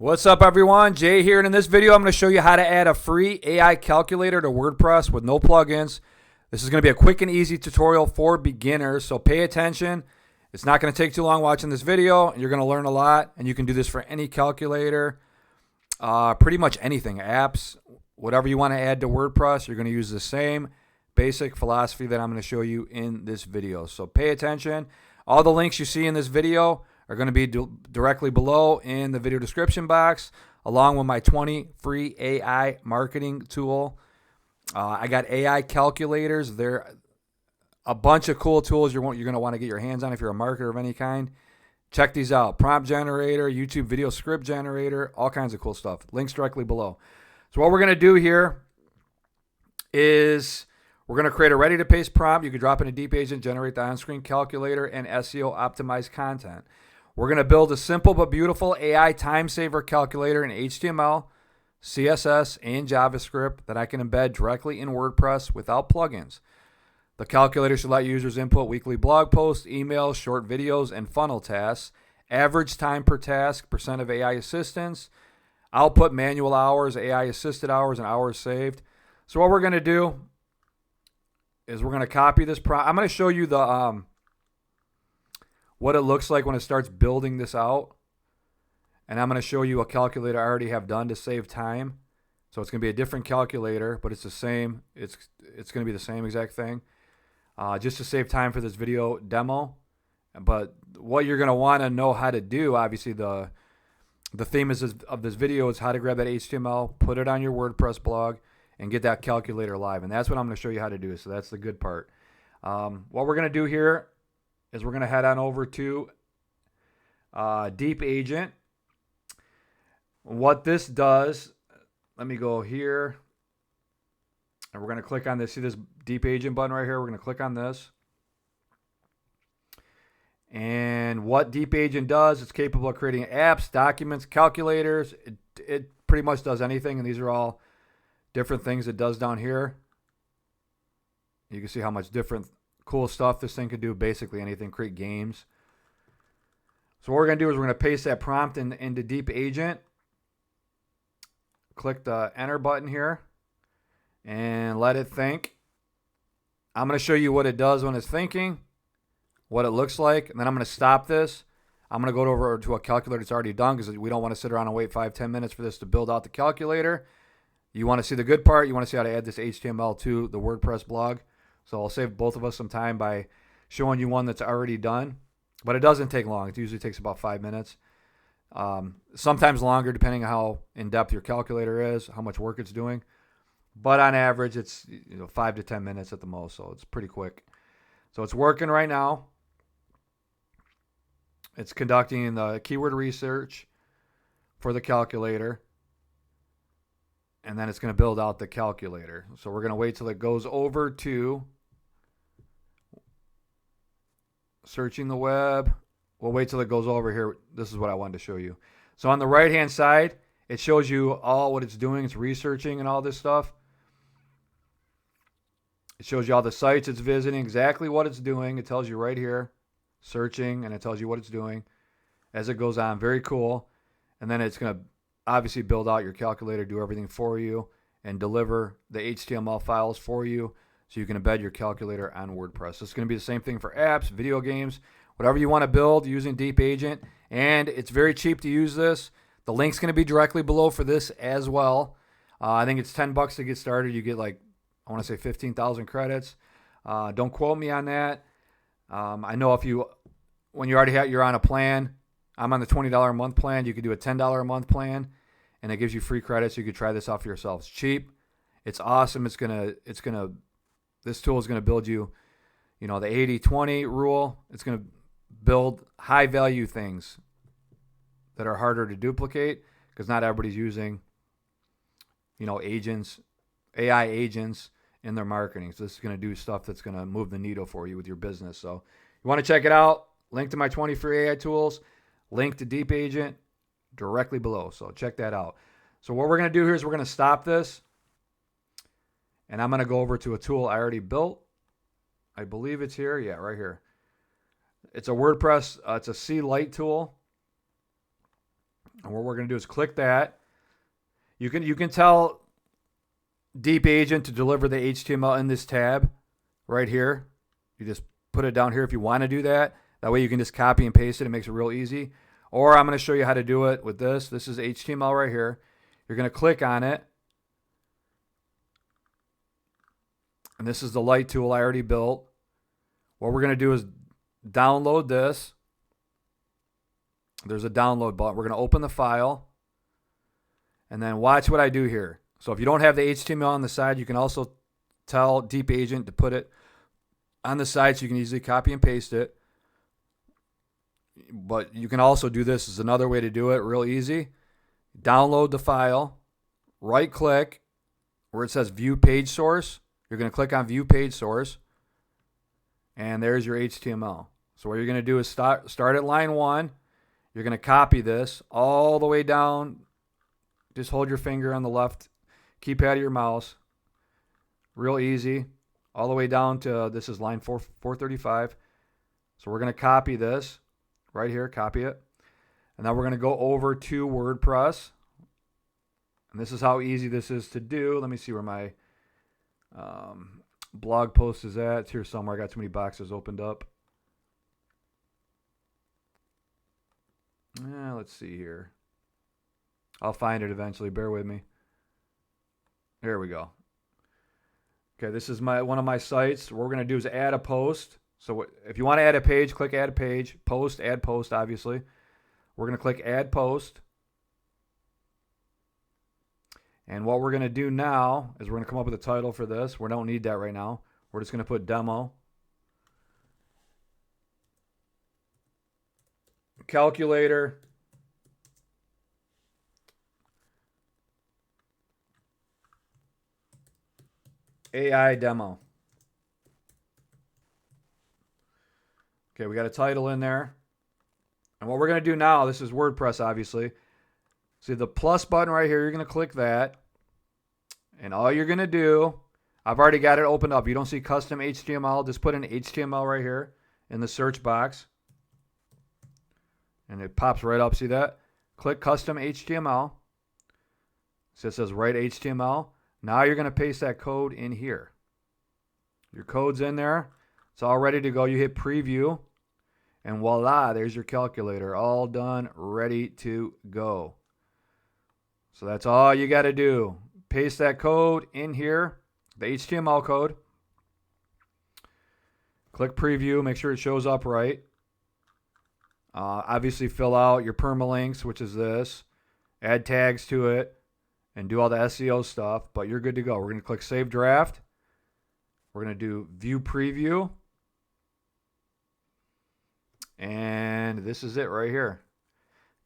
What's up, everyone? Jay here, and in this video I'm going to show you how to add a free AI calculator to WordPress with no plugins. This is going to be a quick and easy tutorial for beginners, so pay attention. It's not going to take too long watching this video. You're going to learn a lot, and you can do this for any calculator, pretty much anything, apps, whatever you want to add to WordPress. You're going to use the same basic philosophy that I'm going to show you in this video. So pay attention. All the links you see in this video are going to be directly below in the video description box, along with my 20 free AI marketing tool. I got AI calculators. They're a bunch of cool tools you're going to want to get your hands on if you're a marketer of any kind. Check these out. Prompt generator, YouTube video script generator, all kinds of cool stuff. Links directly below. So what we're going to do here is we're going to create a ready-to-paste prompt. You can drop in a deep agent, generate the on-screen calculator, and SEO optimized content. We're going to build a simple but beautiful AI time saver calculator in HTML, CSS, and JavaScript that I can embed directly in WordPress without plugins. The calculator should let users input weekly blog posts, emails, short videos, and funnel tasks, average time per task, percent of AI assistance, output manual hours, AI assisted hours, and hours saved. So what we're going to do is we're going to copy this prompt. I'm going to show you the what it looks like when it starts building this out. And I'm going to show you a calculator I already have done to save time. So it's going to be a different calculator, but it's the same. It's going to be the same exact thing. Just to save time for this video demo. But what you're going to want to know how to do, obviously the theme of this video is how to grab that HTML, put it on your WordPress blog, and get that calculator live. And that's what I'm going to show you how to do. So that's the good part. What we're going to do here is we're going to head on over to Deep Agent. What this does, let me go here, and we're going to click on this. See this Deep Agent button right here? We're going to click on this. And what Deep Agent does, it's capable of creating apps, documents, calculators. It pretty much does anything, and these are all different things it does down here. You can see how much different cool stuff this thing could do. Basically anything, create games. So what we're going to do is we're going to paste that prompt into Deep Agent. Click the enter button here and let it think. I'm going to show you what it does when it's thinking, what it looks like, and then I'm going to stop this. I'm going to go over to a calculator that's already done because we don't want to sit around and wait 5-10 minutes for this to build out the calculator. You want to see the good part. You want to see how to add this HTML to the WordPress blog. So I'll save both of us some time by showing you one that's already done. But it doesn't take long. It usually takes about 5 minutes. Sometimes longer depending on how in-depth your calculator is, how much work it's doing. But on average, it's 5 to 10 minutes at the most. So it's pretty quick. So it's working right now. It's conducting the keyword research for the calculator. And then it's going to build out the calculator. So we're going to wait till it goes over to searching the web. We'll wait till it goes over here. This is what I wanted to show you. So on the right-hand side, it shows you all what it's doing. It's researching and all this stuff. It shows you all the sites it's visiting, exactly what it's doing. It tells you right here, searching, and it tells you what it's doing as it goes on. Very cool. And then it's going to obviously build out your calculator, do everything for you, and deliver the HTML files for you so you can embed your calculator on WordPress. It's going to be the same thing for apps, video games, whatever you want to build using Deep Agent. And it's very cheap to use this. The link's going to be directly below for this as well. I think it's $10 to get started. You get I want to say 15,000 credits. Don't quote me on that. I know when you're on a plan, I'm on the $20 a month plan. You could do a $10 a month plan, and it gives you free credits. You could try this out for yourself. It's cheap. It's awesome. This tool is gonna build you, the 80-20 rule. It's gonna build high value things that are harder to duplicate because not everybody's using, agents, AI agents in their marketing. So this is gonna do stuff that's gonna move the needle for you with your business. So you want to check it out? Link to my 20 free AI tools. Link to Deep Agent directly below. So check that out. So what we're going to do here is we're going to stop this. And I'm going to go over to a tool I already built. I believe it's here. Yeah, right here. It's a WordPress. It's a C Lite tool. And what we're going to do is click that. You can tell Deep Agent to deliver the HTML in this tab right here. You just put it down here if you want to do that. That way you can just copy and paste it. It makes it real easy. Or I'm going to show you how to do it with this. This is HTML right here. You're going to click on it. And this is the light tool I already built. What we're going to do is download this. There's a download button. We're going to open the file. And then watch what I do here. So if you don't have the HTML on the side, you can also tell Deep Agent to put it on the side so you can easily copy and paste it. But you can also do this as another way to do it, real easy. Download the file, right click where it says View Page Source. You're going to click on View Page Source, and there's your HTML. So what you're going to do is start at line 1. You're going to copy this all the way down. Just hold your finger on the left keypad of your mouse. Real easy. All the way down to, this is line 435. So we're going to copy this right here, copy it. And now we're going to go over to WordPress. And this is how easy this is to do. Let me see where my blog post is at. It's here somewhere. I got too many boxes opened up. Let's see here. I'll find it eventually. Bear with me. There we go. Okay, this is one of my sites. What we're going to do is add a post. So if you want to add a page, click Add a Page. Post, Add Post, obviously. We're going to click Add Post. And what we're going to do now is we're going to come up with a title for this. We don't need that right now. We're just going to put Demo. Calculator. AI Demo. Okay, we got a title in there. And what we're going to do now, this is WordPress, obviously. See the plus button right here, you're going to click that. And all you're going to do, I've already got it opened up. You don't see custom HTML, just put in HTML right here in the search box. And it pops right up, see that? Click custom HTML. So it says write HTML. Now you're going to paste that code in here. Your code's in there. It's all ready to go. You hit preview. And voila, there's your calculator. All done, ready to go. So that's all you got to do. Paste that code in here, the HTML code. Click preview. Make sure it shows up right. Obviously, fill out your permalinks, which is this. Add tags to it. And do all the SEO stuff, but you're good to go. We're going to click Save Draft. We're going to do View Preview. And this is it right here.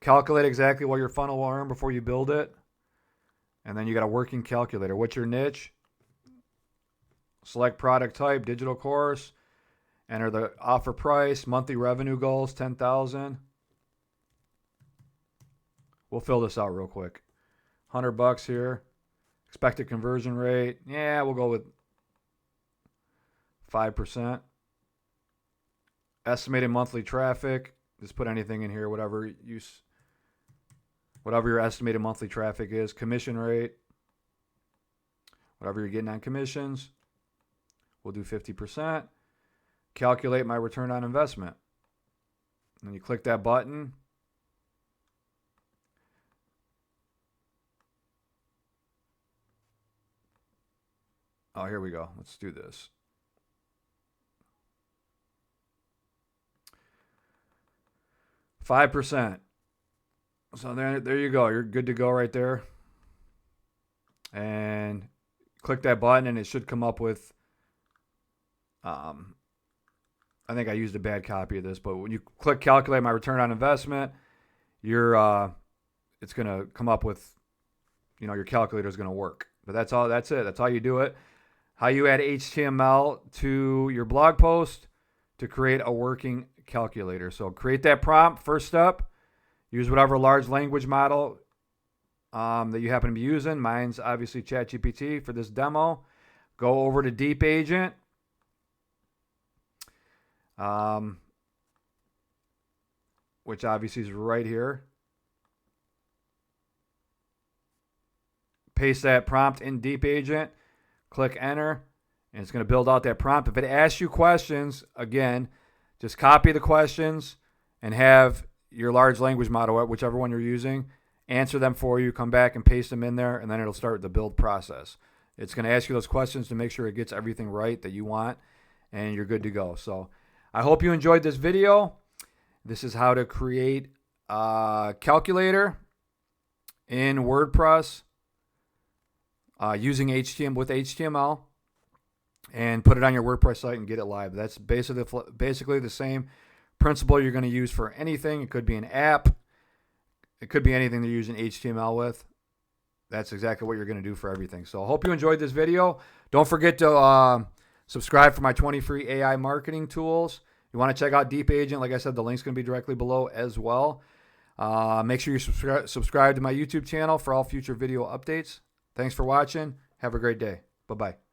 Calculate exactly what your funnel will earn before you build it. And then you got a working calculator. What's your niche? Select product type, digital course. Enter the offer price, monthly revenue goals, 10,000. We'll fill this out real quick. $100 here. Expected conversion rate. Yeah, we'll go with 5%. Estimated monthly traffic. Just put anything in here, whatever your estimated monthly traffic is. Commission rate. Whatever you're getting on commissions. We'll do 50%. Calculate my return on investment. And then you click that button. Oh, here we go. Let's do this. $5%. So there you go. You're good to go right there. And click that button, and it should come up with. I think I used a bad copy of this, but when you click calculate my return on investment, it's going to come up with, your calculator is going to work. But that's all. That's it. That's how you do it. How you add HTML to your blog post to create a working calculator. So create that prompt, first step. Use whatever large language model that you happen to be using. Mine's obviously ChatGPT for this demo. Go over to Deep Agent. Which obviously is right here. paste that prompt in Deep Agent, click enter, and it's going to build out that prompt. If it asks you questions, again, just copy the questions and have your large language model, whichever one you're using, answer them for you, come back and paste them in there, and then it'll start the build process. It's going to ask you those questions to make sure it gets everything right that you want, and you're good to go. So I hope you enjoyed this video. This is how to create a calculator in WordPress using HTML and put it on your WordPress site and get it live. That's basically the same principle you're going to use for anything. It could be an app. It could be anything they're using HTML with. That's exactly what you're going to do for everything. So I hope you enjoyed this video. Don't forget to subscribe for my 20 free AI marketing tools. You want to check out Deep Agent. Like I said, the link's going to be directly below as well. Make sure you subscribe to my YouTube channel for all future video updates. Thanks for watching. Have a great day. Bye-bye.